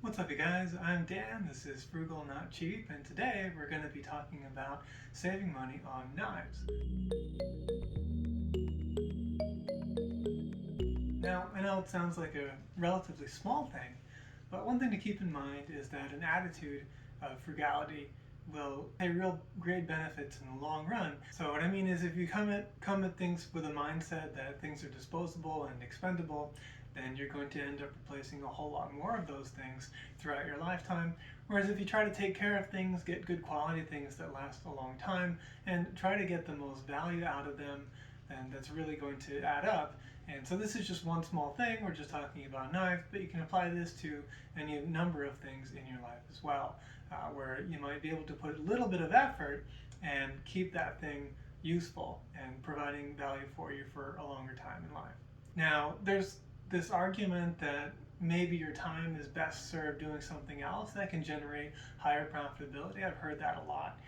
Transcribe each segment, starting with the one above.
What's up, you guys? I'm Dan. This is Frugal, Not Cheap, and today we're going to be talking about saving money on knives. Now, I know it sounds like a relatively small thing, but one thing to keep in mind is that an attitude of frugality will pay real great benefits in the long run. So what I mean is if you come at things with a mindset that things are disposable and expendable, then you're going to end up replacing a whole lot more of those things throughout your lifetime. Whereas if you try to take care of things, get good quality things that last a long time, and try to get the most value out of them, then that's really going to add up. And so this is just one small thing. We're just talking about a knife, but you can apply this to any number of things in your life as well, where you might be able to put a little bit of effort and keep that thing useful and providing value for you for a longer time in life. Now, there's this argument that maybe your time is best served doing something else that can generate higher profitability. I've heard that a lot.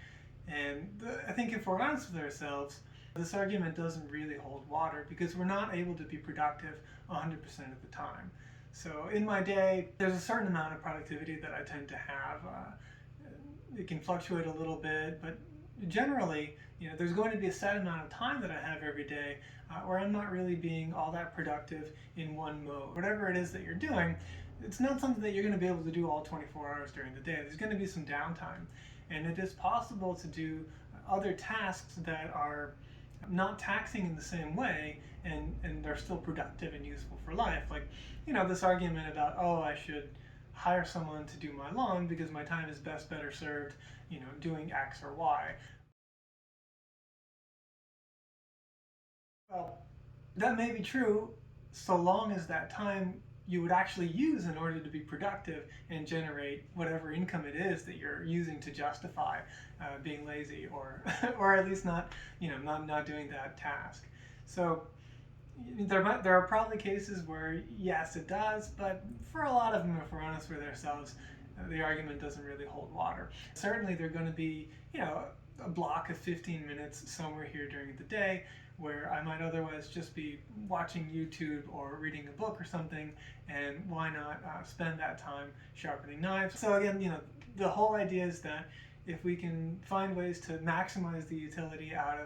And I think if we're honest with ourselves, this argument doesn't really hold water because we're not able to be productive 100% of the time. So in my day, there's a certain amount of productivity that I tend to have. It can fluctuate a little bit, but generally, there's going to be a set amount of time that I have every day where I'm not really being all that productive in one mode. Whatever it is that you're doing, it's not something that you're going to be able to do all 24 hours during the day. There's going to be some downtime, and it is possible to do other tasks that are not taxing in the same way, and they're still productive and useful for life. Like, this argument about, oh, I should hire someone to do my lawn because my time is better served, doing X or Y. Well, that may be true so long as that time you would actually use in order to be productive and generate whatever income it is that you're using to justify being lazy or or at least not doing that task. So there are probably cases where yes it does, but for a lot of them, if we're honest with ourselves, the argument doesn't really hold water. Certainly there are going to be a block of 15 minutes somewhere here during the day where I might otherwise just be watching YouTube or reading a book or something, and why not spend that time sharpening knives? So again, the whole idea is that if we can find ways to maximize the utility out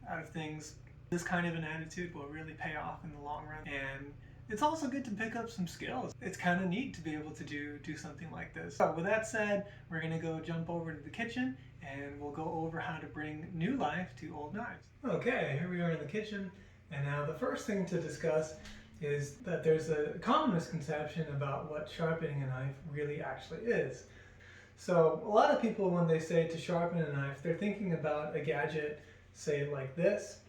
of things, this kind of an attitude will really pay off in the long run. And it's also good to pick up some skills. It's kind of neat to be able to do something like this. So with that said, we're going to go jump over to the kitchen and we'll go over how to bring new life to old knives. Okay, here we are in the kitchen, and now the first thing to discuss is that there's a common misconception about what sharpening a knife really actually is. So a lot of people, when they say to sharpen a knife, they're thinking about a gadget, say like this,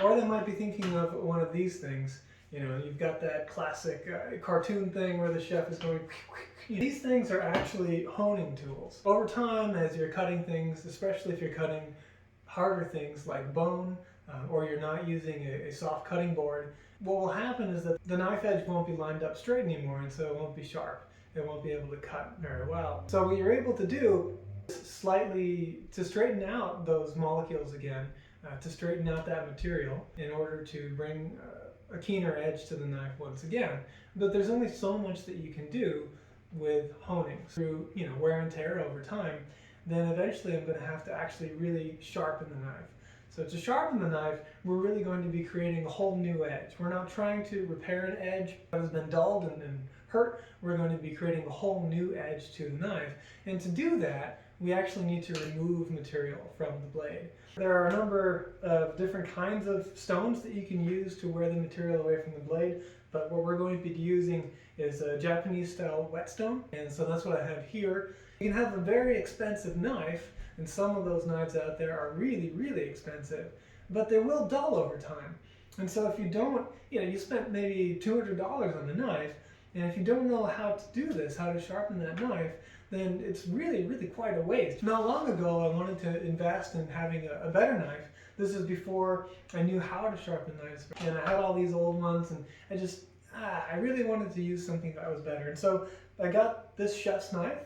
or they might be thinking of one of these things. You've got that classic cartoon thing where the chef is going. These things are actually honing tools. Over time, as you're cutting things, especially if you're cutting harder things like bone, or you're not using a soft cutting board, what will happen is that the knife edge won't be lined up straight anymore, and so it won't be sharp. It won't be able to cut very well. So what you're able to do is slightly to straighten out those molecules again, to straighten out that material in order to bring a keener edge to the knife once again. But there's only so much that you can do with honing through wear and tear over time. Then eventually I'm going to have to actually really sharpen the knife. So to sharpen the knife, we're really going to be creating a whole new edge. We're not trying to repair an edge that has been dulled and hurt. We're going to be creating a whole new edge to the knife. And to do that, we actually need to remove material from the blade. There are a number of different kinds of stones that you can use to wear the material away from the blade, but what we're going to be using is a Japanese style whetstone, and so that's what I have here. You can have a very expensive knife, and some of those knives out there are really, really expensive, but they will dull over time. And so if you don't, you spent maybe $200 on the knife, and if you don't know how to do this, how to sharpen that knife, then it's really, really quite a waste. Not long ago, I wanted to invest in having a better knife. This is before I knew how to sharpen knives. And I had all these old ones, and I really wanted to use something that was better. And so I got this chef's knife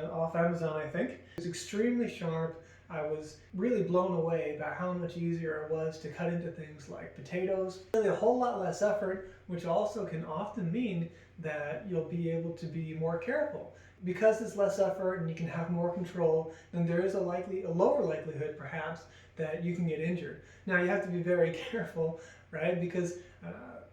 off Amazon, I think. It's extremely sharp, I was really blown away by how much easier it was to cut into things like potatoes. Really a whole lot less effort, which also can often mean that you'll be able to be more careful. Because it's less effort and you can have more control, then there is a lower likelihood perhaps that you can get injured. Now you have to be very careful, right? Because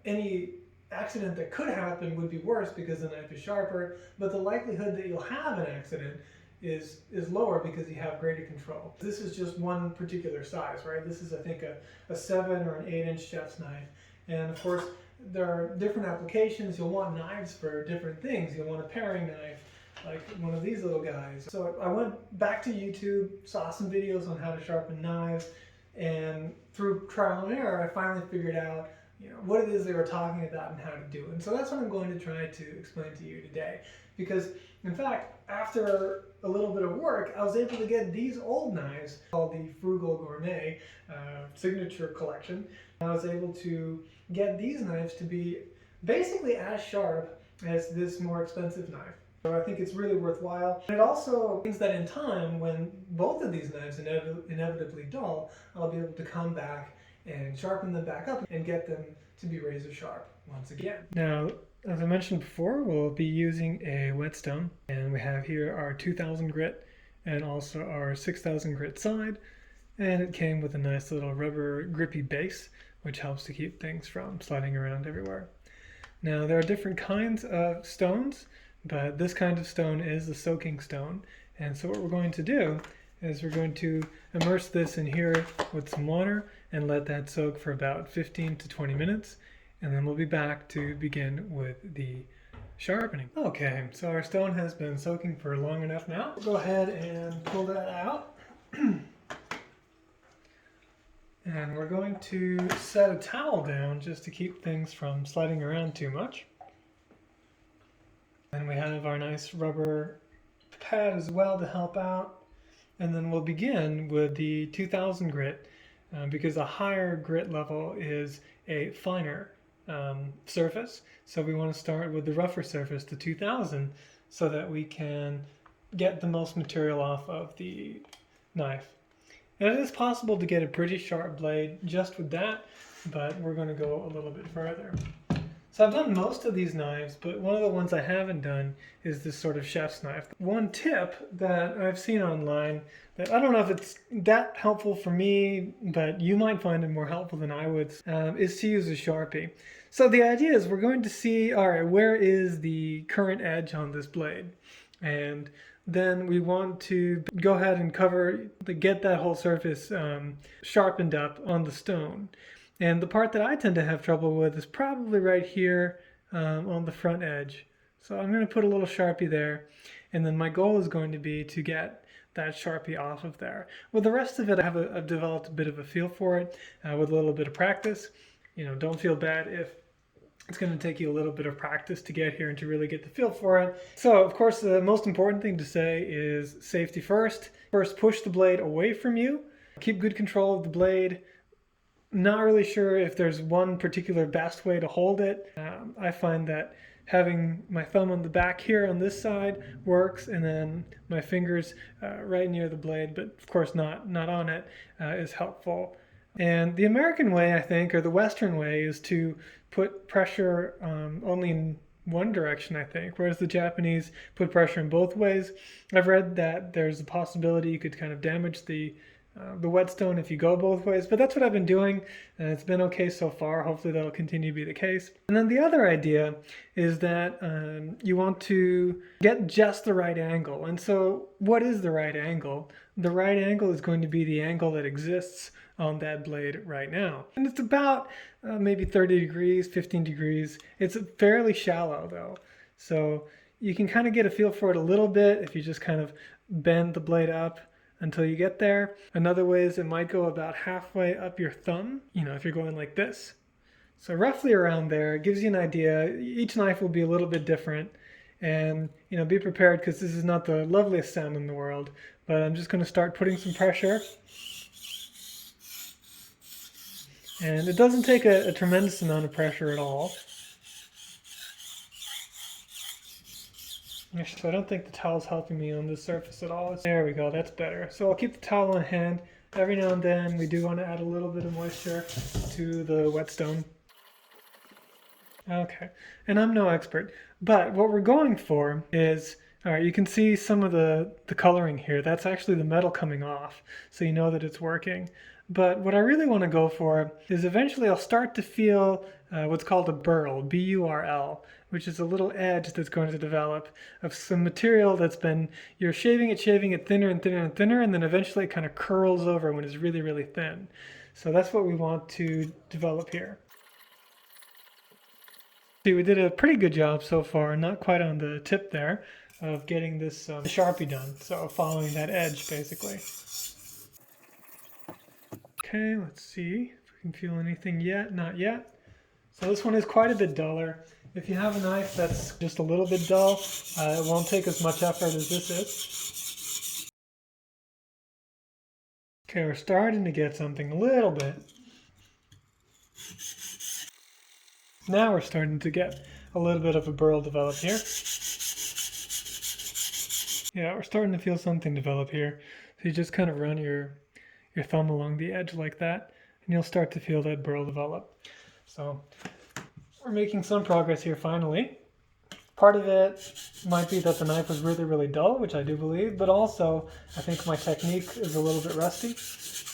any accident that could happen would be worse because the knife is sharper, but the likelihood that you'll have an accident is lower because you have greater control. This is just one particular size, right? This is, I think, a 7 or an 8-inch chef's knife. And of course, there are different applications. You'll want knives for different things. You'll want a paring knife, like one of these little guys. So I went back to YouTube, saw some videos on how to sharpen knives, and through trial and error, I finally figured out what it is they were talking about and how to do it. And so that's what I'm going to try to explain to you today. Because, in fact, after a little bit of work, I was able to get these old knives called the Frugal Gourmet Signature Collection. I was able to get these knives to be basically as sharp as this more expensive knife. So I think it's really worthwhile. It also means that in time, when both of these knives inevitably dull, I'll be able to come back and sharpen them back up and get them to be razor sharp once again. Now, as I mentioned before, we'll be using a whetstone, and we have here our 2000 grit and also our 6000 grit side, and it came with a nice little rubber grippy base, which helps to keep things from sliding around everywhere. Now, there are different kinds of stones, but this kind of stone is the soaking stone, and so what we're going to do is we're going to immerse this in here with some water and let that soak for about 15 to 20 minutes, and then we'll be back to begin with the sharpening. Okay, so our stone has been soaking for long enough now. Go ahead and pull that out. And we're going to set a towel down just to keep things from sliding around too much. And we have our nice rubber pad as well to help out. And then we'll begin with the 2000 grit because a higher grit level is a finer surface. So we want to start with the rougher surface, the 2000, so that we can get the most material off of the knife. And it is possible to get a pretty sharp blade just with that, but we're going to go a little bit further. So I've done most of these knives, but one of the ones I haven't done is this sort of chef's knife. One tip that I've seen online that I don't know if it's that helpful for me, but you might find it more helpful than I would, is to use a Sharpie. So the idea is we're going to see, all right, where is the current edge on this blade? And then we want to go ahead and get that whole surface sharpened up on the stone. And the part that I tend to have trouble with is probably right here on the front edge. So I'm going to put a little Sharpie there, and then my goal is going to be to get that Sharpie off of there. With the rest of it, I've developed a bit of a feel for it with a little bit of practice. Don't feel bad if it's going to take you a little bit of practice to get here and to really get the feel for it. So, of course, the most important thing to say is safety first. First, push the blade away from you. Keep good control of the blade. Not really sure if there's one particular best way to hold it. I find that having my thumb on the back here on this side works, and then my fingers right near the blade, but of course not on it, is helpful. And the American way, I think, or the Western way, is to put pressure only in one direction, I think, whereas the Japanese put pressure in both ways. I've read that there's a possibility you could kind of damage the whetstone if you go both ways, but that's what I've been doing, and it's been okay so far. Hopefully that'll continue to be the case. And then the other idea is that you want to get just the right angle. And so what is the right angle? The right angle is going to be the angle that exists on that blade right now. And it's about maybe 30 degrees, 15 degrees. It's fairly shallow though. So you can kind of get a feel for it a little bit if you just kind of bend the blade up until you get there. Another way is it might go about halfway up your thumb, if you're going like this. So roughly around there, it gives you an idea. Each knife will be a little bit different, and be prepared because this is not the loveliest sound in the world, but I'm just going to start putting some pressure. And it doesn't take a tremendous amount of pressure at all. Actually, so I don't think the towel's helping me on this surface at all. There we go, that's better. So I'll keep the towel on hand. Every now and then we do want to add a little bit of moisture to the whetstone. Okay, and I'm no expert, but what we're going for is, all right, you can see some of the coloring here. That's actually the metal coming off, so you know that it's working. But what I really want to go for is eventually I'll start to feel what's called a burl, B-U-R-L, which is a little edge that's going to develop of some material that's been, you're shaving it thinner and thinner and thinner, and then eventually it kind of curls over when it's really, really thin. So that's what we want to develop here. See, we did a pretty good job so far, not quite on the tip there, of getting this Sharpie done. So following that edge, basically. Okay, let's see if we can feel anything yet. Not yet. So this one is quite a bit duller. If you have a knife that's just a little bit dull, it won't take as much effort as this is. Okay, we're starting to get something a little bit. Now we're starting to get a little bit of a burl develop here. Yeah, we're starting to feel something develop here. So you just kind of run your thumb along the edge like that, and you'll start to feel that burl develop. So we're making some progress here finally. Part of it might be that the knife was really, really dull, which I do believe, but also I think my technique is a little bit rusty,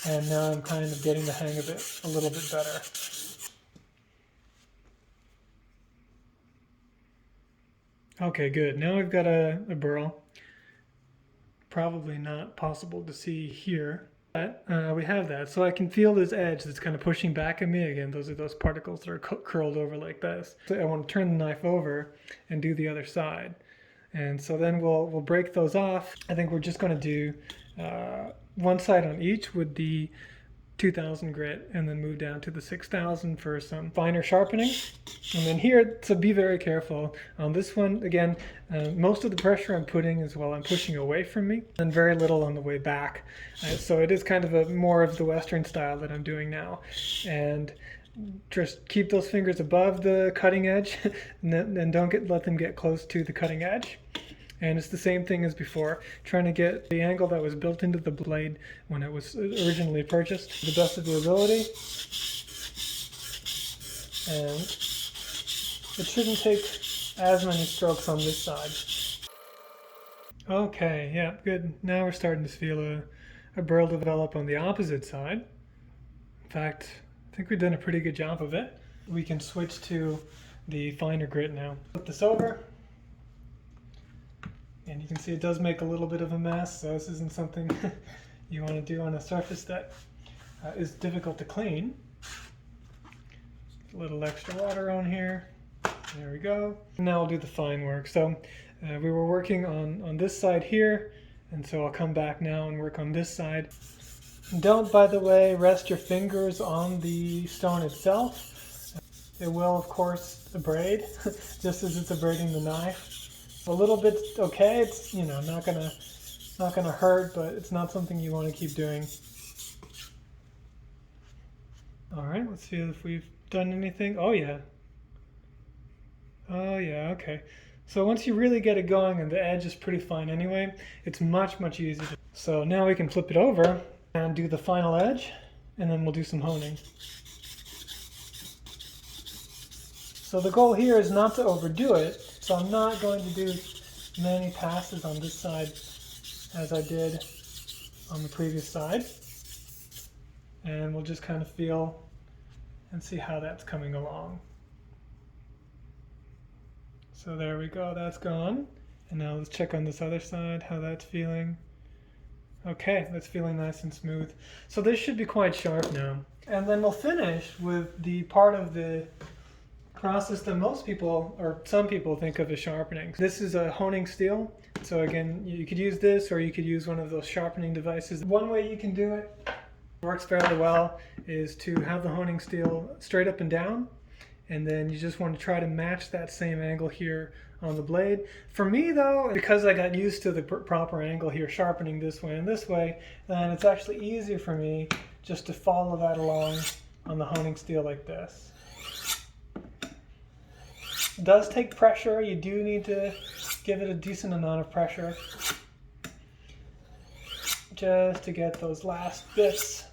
and now I'm kind of getting the hang of it a little bit better. Okay, good. Now we've got a burl. Probably not possible to see here, but we have that. So I can feel this edge that's kind of pushing back at me. Again, those are those particles that are curled over like this. So I want to turn the knife over and do the other side. And so then we'll break those off. I think we're just going to do one side on each with the 2000 grit, and then move down to the 6000 for some finer sharpening. And then here, so be very careful on this one. Again, most of the pressure I'm putting is while I'm pushing away from me, and very little on the way back. So it is kind of more of the Western style that I'm doing now. And just keep those fingers above the cutting edge, and don't let them get close to the cutting edge. And it's the same thing as before, trying to get the angle that was built into the blade when it was originally purchased to the best of your ability. And it shouldn't take as many strokes on this side. Okay, yeah, good. Now we're starting to feel a burl develop on the opposite side. In fact, I think we've done a pretty good job of it. We can switch to the finer grit now. Flip this over. And you can see it does make a little bit of a mess, so this isn't something you want to do on a surface that is difficult to clean. A little extra water on here. There we go. Now I'll do the fine work. So we were working on this side here, and so I'll come back now and work on this side. Don't, by the way, rest your fingers on the stone itself. It will, of course, abrade, just as it's abrading the knife. A little bit okay. It's not gonna hurt, but it's not something you want to keep doing. All right, let's see if we've done anything. Oh yeah. Okay. So once you really get it going, and the edge is pretty fine anyway, it's much easier. So now we can flip it over and do the final edge, and then we'll do some honing. So the goal here is not to overdo it. So I'm not going to do many passes on this side as I did on the previous side. And we'll just kind of feel and see how that's coming along. So there we go, that's gone. And now let's check on this other side, how that's feeling. Okay, that's feeling nice and smooth. So this should be quite sharp now. And then we'll finish with the part of the process that most people, or some people, think of as sharpening. This is a honing steel. So again, you could use this, or you could use one of those sharpening devices. One way you can do it, works fairly well, is to have the honing steel straight up and down, and then you just want to try to match that same angle here on the blade. For me though, because I got used to the proper angle here, sharpening this way and this way, then it's actually easier for me just to follow that along on the honing steel like this. It does take pressure. You do need to give it a decent amount of pressure just to get those last bits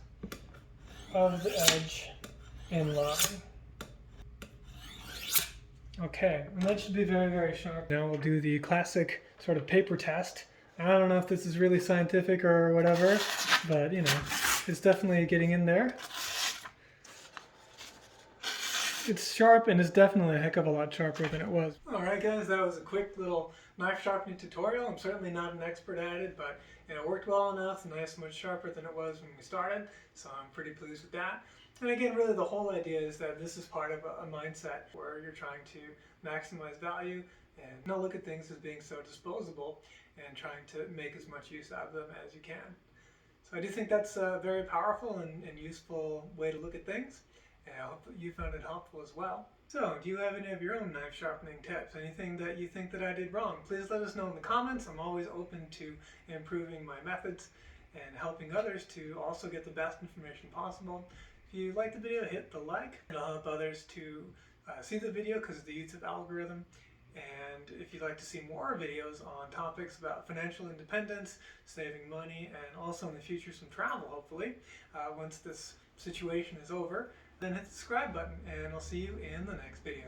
of the edge in line. Okay, and that should be very, very sharp. Now we'll do the classic sort of paper test. I don't know if this is really scientific or whatever, but you know, it's definitely getting in there. It's sharp, and it's definitely a heck of a lot sharper than it was. Alright guys, that was a quick little knife sharpening tutorial. I'm certainly not an expert at it, but it worked well enough, and nice, much sharper than it was when we started, so I'm pretty pleased with that. And again, really the whole idea is that this is part of a mindset where you're trying to maximize value and not look at things as being so disposable and trying to make as much use out of them as you can. So I do think that's a very powerful and useful way to look at things. And I hope that you found it helpful as well. So, do you have any of your own knife sharpening tips? Anything that you think that I did wrong? Please let us know in the comments. I'm always open to improving my methods and helping others to also get the best information possible. If you liked the video, hit the like. It'll help others to see the video because of the YouTube algorithm. And if you'd like to see more videos on topics about financial independence, saving money, and also in the future some travel, hopefully, once this situation is over, then hit the subscribe button, and I'll see you in the next video.